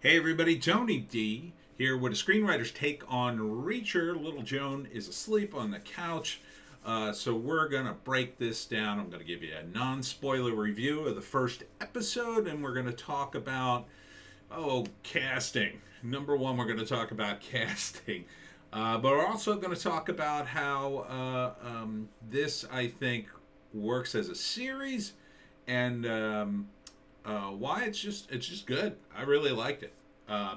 Hey everybody, Tony D here with a screenwriter's take on Reacher. Little Joan is asleep on the couch, so we're gonna break this down. I'm gonna give you a non-spoiler review of the first episode, and we're gonna talk about casting. Number one, we're gonna talk about casting, but we're also gonna talk about how this I think works as a series and why it's just good. I really liked it.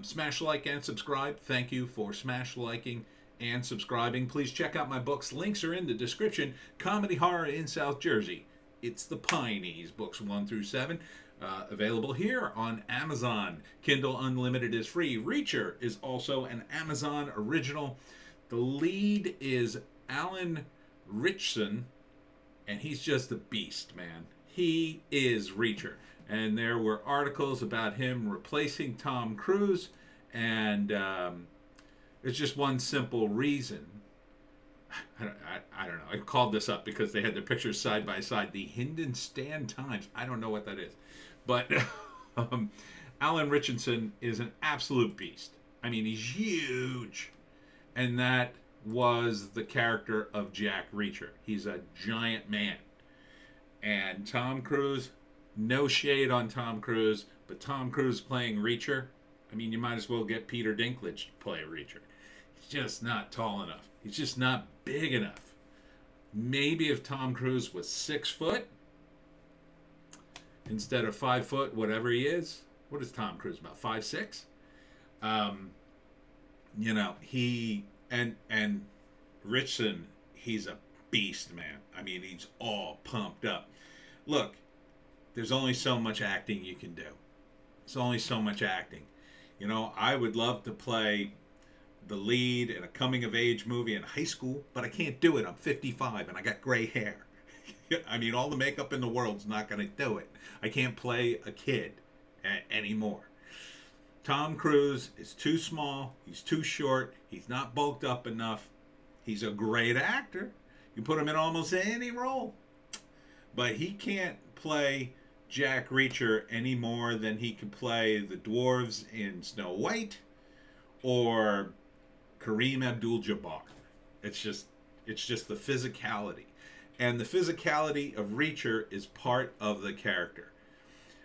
Smash like and subscribe. Thank you for smash liking and subscribing. Please check out my books. Links are in the description. Comedy Horror in South Jersey. It's the Pineys, books 1 through 7. Available here on Amazon. Kindle Unlimited is free. Reacher is also an Amazon original. The lead is Alan Ritchson, and he's just a beast, man. He is Reacher. And there were articles about him replacing Tom Cruise, and it's just one simple reason. I don't know. I called this up because they had their pictures side by side. The Hindustan Times. I don't know what that is. But Alan Richardson is an absolute beast. I mean, he's huge. And that was the character of Jack Reacher. He's a giant man. And Tom Cruise, no shade on Tom Cruise, but Tom Cruise playing Reacher, I mean, you might as well get Peter Dinklage to play Reacher. He's just not tall enough. He's just not big enough. Maybe if Tom Cruise was 6 foot instead of 5 foot, whatever he is. What is Tom Cruise, about 5'6"? He and Richardson, he's a beast, man. I mean, he's all pumped up. Look, there's only so much acting you can do. There's only so much acting. You know, I would love to play the lead in a coming of age movie in high school, but I can't do it. I'm 55 and I got gray hair. I mean, all the makeup in the world's not going to do it. I can't play a kid anymore. Tom Cruise is too small. He's too short. He's not bulked up enough. He's a great actor. You put him in almost any role. But he can't play Jack Reacher any more than he can play the dwarves in Snow White or Kareem Abdul-Jabbar. It's just the physicality. And the physicality of Reacher is part of the character.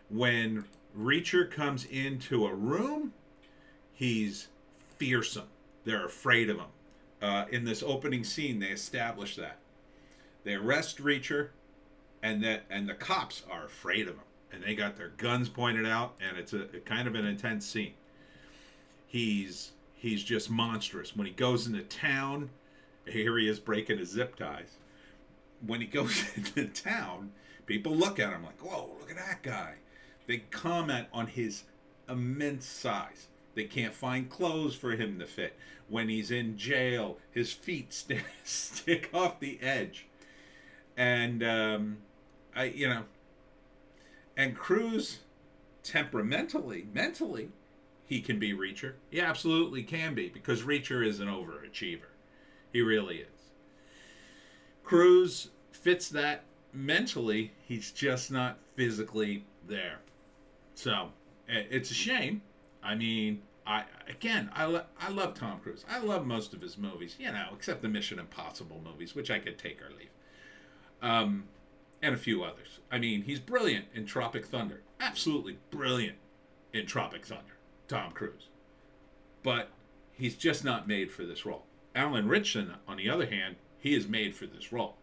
When Reacher comes into a room, he's fearsome. They're afraid of him. In this opening scene, they establish that. They arrest Reacher, and the cops are afraid of him, and they got their guns pointed out, and it's a kind of an intense scene. He's just monstrous. When he goes into town, here he is breaking his zip ties. When he goes into town, people look at him like, whoa, look at that guy. They comment on his immense size. They can't find clothes for him to fit. When he's in jail, his feet stick off the edge. And and Cruise, mentally, he can be Reacher. He absolutely can be, because Reacher is an overachiever. He really is. Cruise fits that mentally. He's just not physically there. So it's a shame. I mean, I love Tom Cruise. I love most of his movies, except the Mission Impossible movies, which I could take or leave. And a few others. I mean, he's brilliant in Tropic Thunder. Absolutely brilliant in Tropic Thunder, Tom Cruise. But he's just not made for this role. Alan Ritchson, on the other hand, he is made for this role.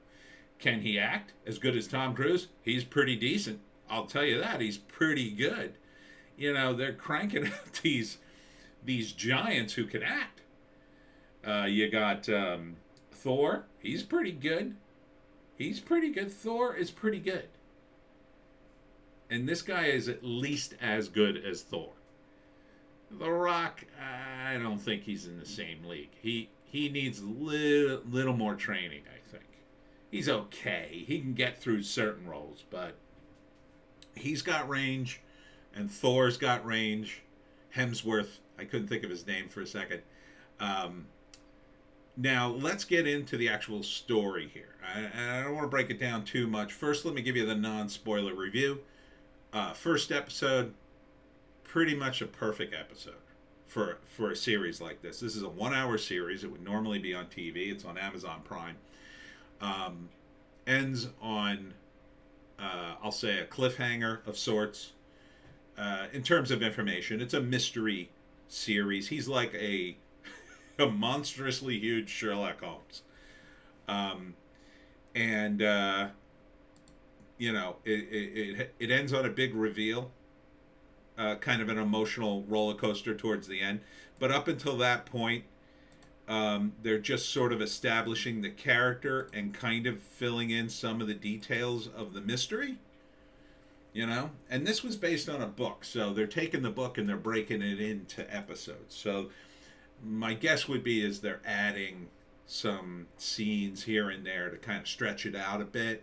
Can he act as good as Tom Cruise? He's pretty decent. I'll tell you that. He's pretty good. They're cranking out these giants who can act. You got Thor. He's pretty good. Thor is pretty good. And this guy is at least as good as Thor. The Rock, I don't think he's in the same league. He needs a little more training, I think. He's okay. He can get through certain roles, but he's got range, and Thor's got range. Hemsworth, I couldn't think of his name for a second. Now, let's get into the actual story here. I don't want to break it down too much. First, let me give you the non-spoiler review. First episode, pretty much a perfect episode for a series like this. This is a 1 hour series. It would normally be on TV. It's on Amazon Prime. Ends on, I'll say, a cliffhanger of sorts. In terms of information, it's a mystery series. He's like a monstrously huge Sherlock Holmes. And it ends on a big reveal, kind of an emotional roller coaster towards the end. But up until that point, they're just sort of establishing the character and kind of filling in some of the details of the mystery. And this was based on a book, so they're taking the book and they're breaking it into episodes. So my guess would be is they're adding some scenes here and there to kind of stretch it out a bit,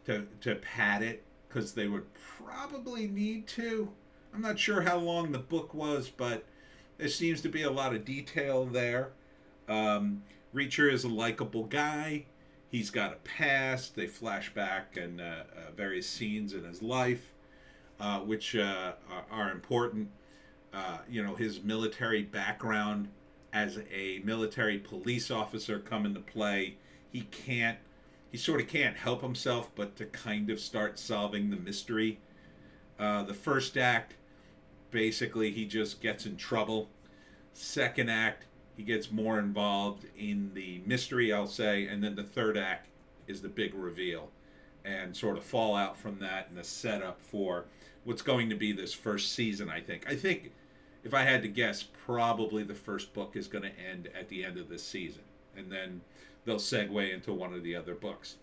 to pad it, because they would probably need to. I'm not sure how long the book was, but there seems to be a lot of detail there. Reacher is a likable guy. He's got a past. They flash back and various scenes in his life, which are important. His military background as a military police officer come into play. He sort of can't help himself but to kind of start solving the mystery. The first act, basically, he just gets in trouble. Second act, he gets more involved in the mystery, I'll say, and then the third act is the big reveal and sort of fallout from that and the setup for what's going to be this first season, I think. I think, if I had to guess, probably the first book is going to end at the end of this season, and then they'll segue into one of the other books.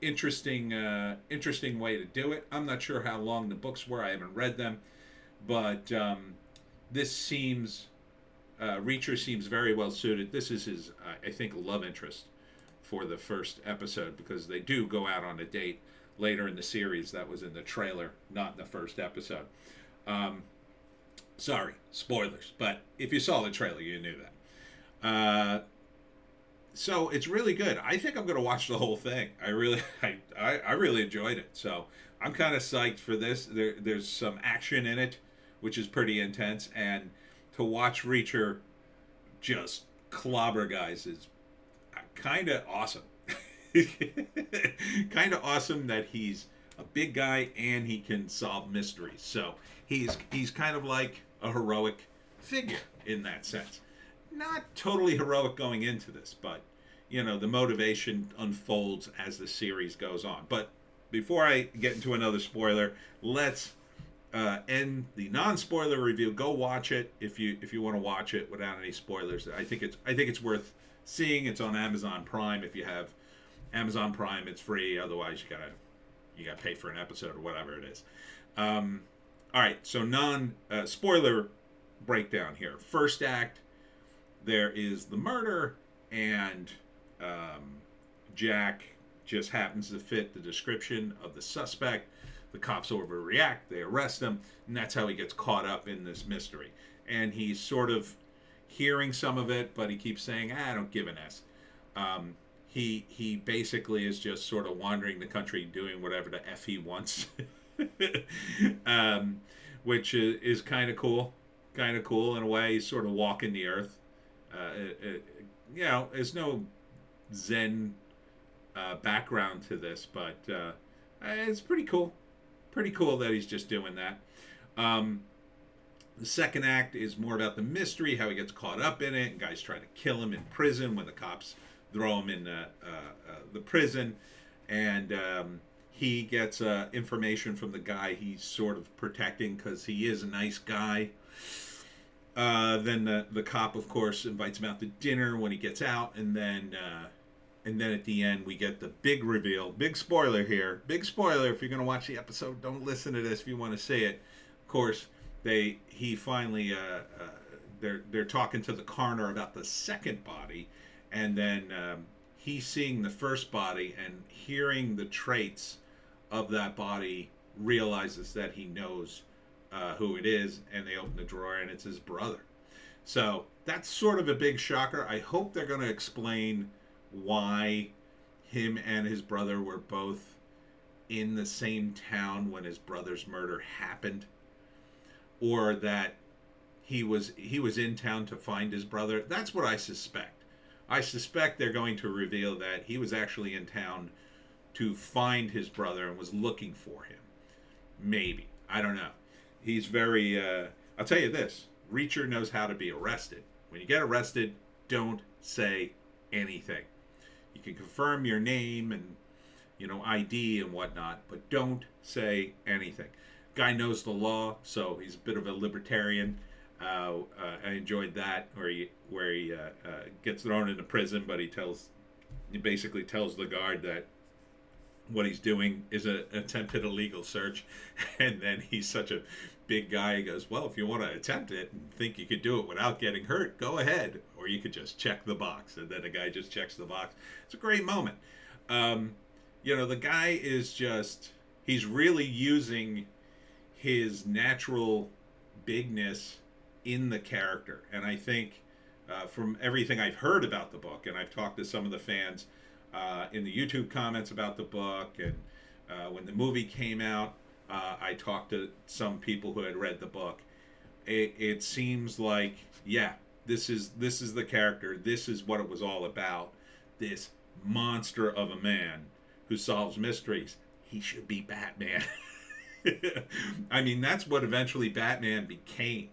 Interesting way to do it. I'm not sure how long the books were. I haven't read them, but this seems... Reacher seems very well suited. This is his, I think, love interest for the first episode, because they do go out on a date later in the series. That was in the trailer, not in the first episode. Sorry, spoilers, but if you saw the trailer, you knew that. So it's really good. I think I'm going to watch the whole thing. I really enjoyed it. So I'm kind of psyched for this. There's some action in it, which is pretty intense, and to watch Reacher just clobber guys is kind of awesome. Kind of awesome that he's a big guy and he can solve mysteries. So he's kind of like a heroic figure in that sense. Not totally heroic going into this, but the motivation unfolds as the series goes on. But before I get into another spoiler, let's end the non-spoiler review. Go watch it if you want to watch it without any spoilers. I think it's worth seeing. It's on Amazon Prime. If you have Amazon Prime, it's free. Otherwise, you gotta pay for an episode or whatever it is. All right, so non-spoiler breakdown here. First act, there is the murder, and Jack just happens to fit the description of the suspect. The cops overreact, they arrest him, and that's how he gets caught up in this mystery. And he's sort of hearing some of it, but he keeps saying, I don't give an S. He basically is just sort of wandering the country doing whatever the F he wants, which is kind of cool. Kind of cool in a way. He's sort of walking the earth. There's no Zen background to this, but it's pretty cool. Pretty cool that he's just doing that. The second act is more about the mystery, how he gets caught up in it, and guys try to kill him in prison when the cops throw him in the prison, and he gets information from the guy he's sort of protecting because he is a nice guy. Then the cop, of course, invites him out to dinner when he gets out, and then at the end we get the big reveal. Big spoiler here. Big spoiler. If you're going to watch the episode, don't listen to this if you want to see it. Of course, he finally they're talking to the coroner about the second body, and then he's seeing the first body and hearing the traits of that body, realizes that he knows who it is, and they open the drawer and it's his brother. So that's sort of a big shocker. I hope they're going to explain why him and his brother were both in the same town when his brother's murder happened, or that he was in town to find his brother. That's what I suspect. I suspect they're going to reveal that he was actually in town to find his brother and was looking for him. Maybe. I don't know. He's very I'll tell you this. Reacher knows how to be arrested. When you get arrested, don't say anything. You can confirm your name and ID and whatnot, but don't say anything. Guy knows the law, so he's a bit of a libertarian. I enjoyed that where he gets thrown into prison, but he basically tells the guard that what he's doing is an attempted illegal search, and then he's such a big guy. He goes, "Well, if you want to attempt it and think you could do it without getting hurt, go ahead, or you could just check the box." And then the guy just checks the box. It's a great moment. The guy is he's really using his natural bigness in the character. And I think from everything I've heard about the book, and I've talked to some of the fans in the YouTube comments about the book, and when the movie came out, I talked to some people who had read the book. It seems like, yeah, this is the character. This is what it was all about. This monster of a man who solves mysteries. He should be Batman. I mean, that's what eventually Batman became.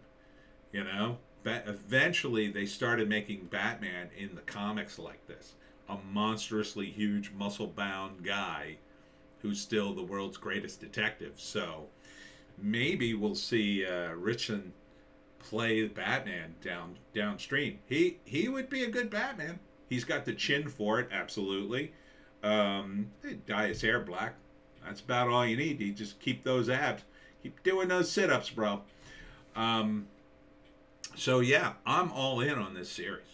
Eventually they started making Batman in the comics like this. A monstrously huge, muscle-bound guy who's still the world's greatest detective. So maybe we'll see Richardson play Batman downstream. He would be a good Batman. He's got the chin for it, absolutely. Dye his hair black. That's about all you need. You just keep those abs. Keep doing those sit-ups, bro. So yeah, I'm all in on this series.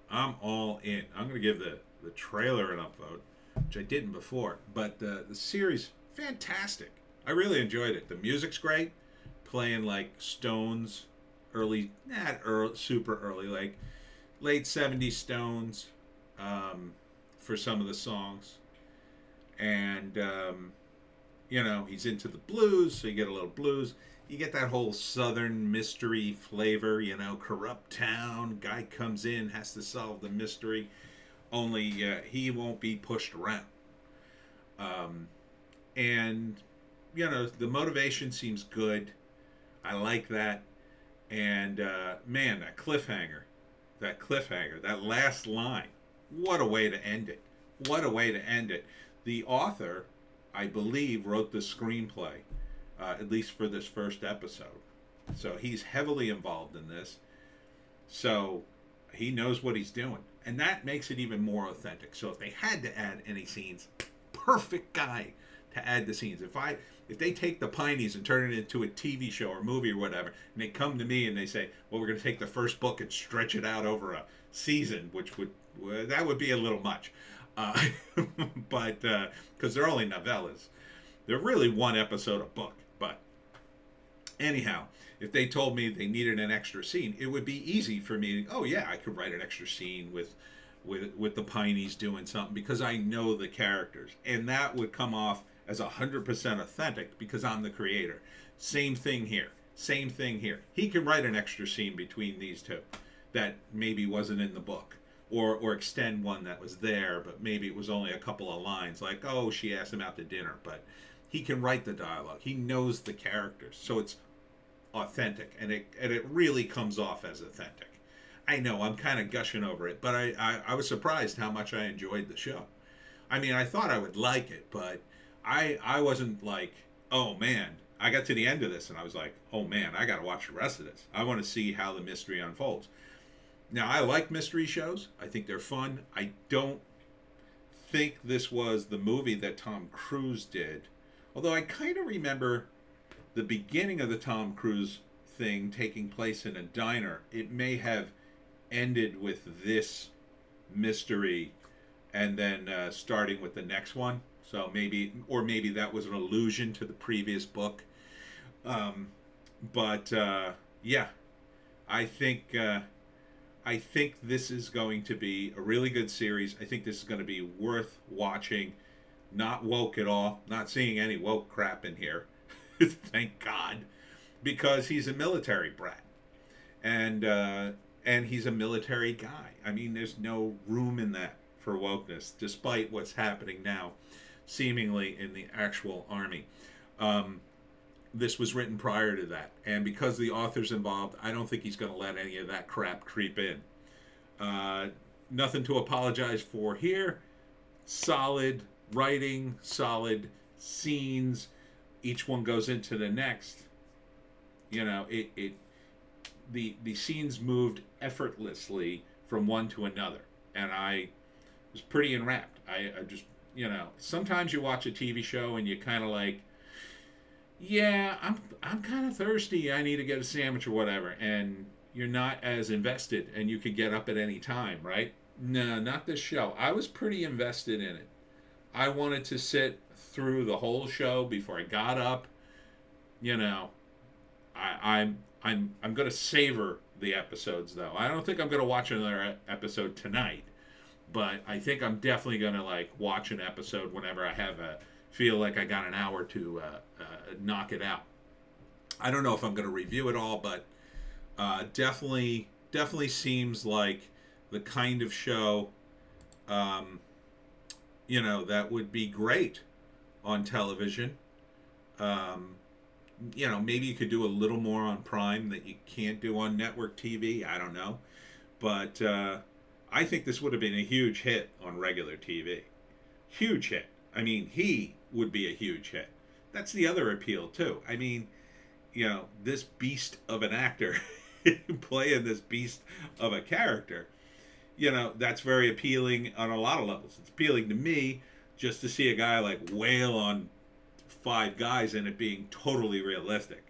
I'm all in. I'm going to give the trailer an upvote, which I didn't before. But the series, fantastic. I really enjoyed it. The music's great. Playing like Stones, super early, like late 70s Stones for some of the songs. And, he's into the blues, so you get a little blues. You get that whole southern mystery flavor, corrupt town, guy comes in, has to solve the mystery, only he won't be pushed around. And, the motivation seems good. I like that. And, man, that cliffhanger, that last line, what a way to end it. What a way to end it. The author, I believe, wrote the screenplay. At least for this first episode. So he's heavily involved in this. So he knows what he's doing. And that makes it even more authentic. So if they had to add any scenes, perfect guy to add the scenes. If they take the Pineys and turn it into a TV show or movie or whatever, and they come to me and they say, well, we're going to take the first book and stretch it out over a season, that would be a little much. But because they're only novellas. They're really one episode a book. But anyhow, if they told me they needed an extra scene, it would be easy for me. Oh yeah, I could write an extra scene with the Pineys doing something because I know the characters, and that would come off as 100% authentic because I'm the creator. Same thing here. He can write an extra scene between these two that maybe wasn't in the book, or extend one that was there, but maybe it was only a couple of lines, like, oh, she asked him out to dinner, but he can write the dialogue. He knows the characters, so it's authentic, and it really comes off as authentic. I know I'm kind of gushing over it, but I was surprised how much I enjoyed the show. I mean, I thought I would like it, but I wasn't like, oh man. I got to the end of this, and I was like, oh man, I got to watch the rest of this. I want to see how the mystery unfolds. Now, I like mystery shows. I think they're fun. I don't think this was the movie that Tom Cruise did. Although I kind of remember the beginning of the Tom Cruise thing taking place in a diner. It may have ended with this mystery and then starting with the next one. So maybe that was an allusion to the previous book. But yeah, I think this is going to be a really good series. I think this is going to be worth watching. Not woke at all. Not seeing any woke crap in here. Thank God. because he's a military brat, and he's a military guy. I mean, there's no room in that for wokeness, despite what's happening now, seemingly in the actual army. This was written prior to that, and because the author's involved, I don't think he's going to let any of that crap creep in. Nothing to apologize for here. Solid writing, solid scenes. Each one goes into the next. You know, the scenes moved effortlessly from one to another, and I was pretty enwrapped. I just, you know, sometimes you watch a TV show and you kind of like, yeah, I'm kind of thirsty. I need to get a sandwich or whatever, and you're not as invested, and you could get up at any time, right? No, not this show. I was pretty invested in it. I wanted to sit through the whole show before I got up. You know, I'm going to savor the episodes, though. I don't think I'm going to watch another episode tonight, but I think I'm definitely going to like watch an episode whenever I have feel like I got an hour to knock it out. I don't know if I'm going to review it all, but definitely seems like the kind of show, you know, that would be great on television. You know, maybe you could do a little more on Prime that you can't do on network TV. I don't know. But I think this would have been a huge hit on regular TV. Huge hit. I mean, he would be a huge hit. That's the other appeal, too. I mean, you know, this beast of an actor playing this beast of a character, you know, that's very appealing on a lot of levels. It's appealing to me just to see a guy like wail on 5 guys and it being totally realistic,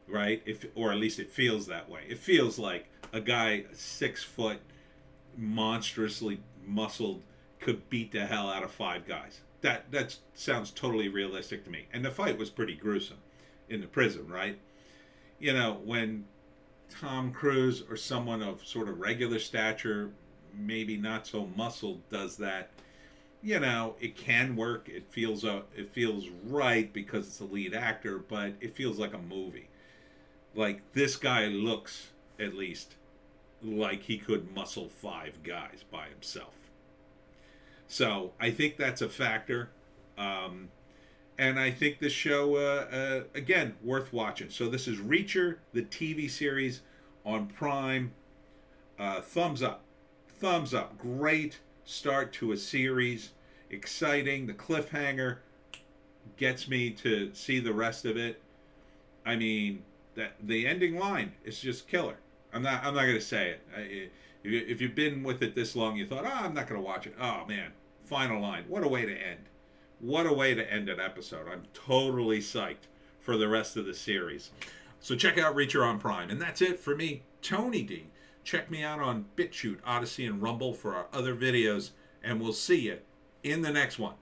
right? Or at least it feels that way. It feels like a guy 6 foot, monstrously muscled, could beat the hell out of 5 guys. That sounds totally realistic to me. And the fight was pretty gruesome in the prison, right? You know, when Tom Cruise or someone of sort of regular stature, maybe not so muscled, does that, you know, it can work. It feels right because it's a lead actor, but it feels like a movie. Like, this guy looks, at least, like he could muscle 5 guys by himself. So I think that's a factor. And I think this show, again, worth watching. So this is Reacher, the TV series on Prime. Thumbs up. Thumbs up. Great start to a series. Exciting. The cliffhanger gets me to see the rest of it. I mean, the ending line is just killer. I'm not going to say it. If you've been with it this long, you thought, I'm not going to watch it. Oh, man. Final line. What a way to end. What a way to end an episode. I'm totally psyched for the rest of the series. So check out Reacher on Prime. And that's it for me, Tony D. Check me out on Bitchute, Odysee, and Rumble for our other videos. And we'll see you in the next one.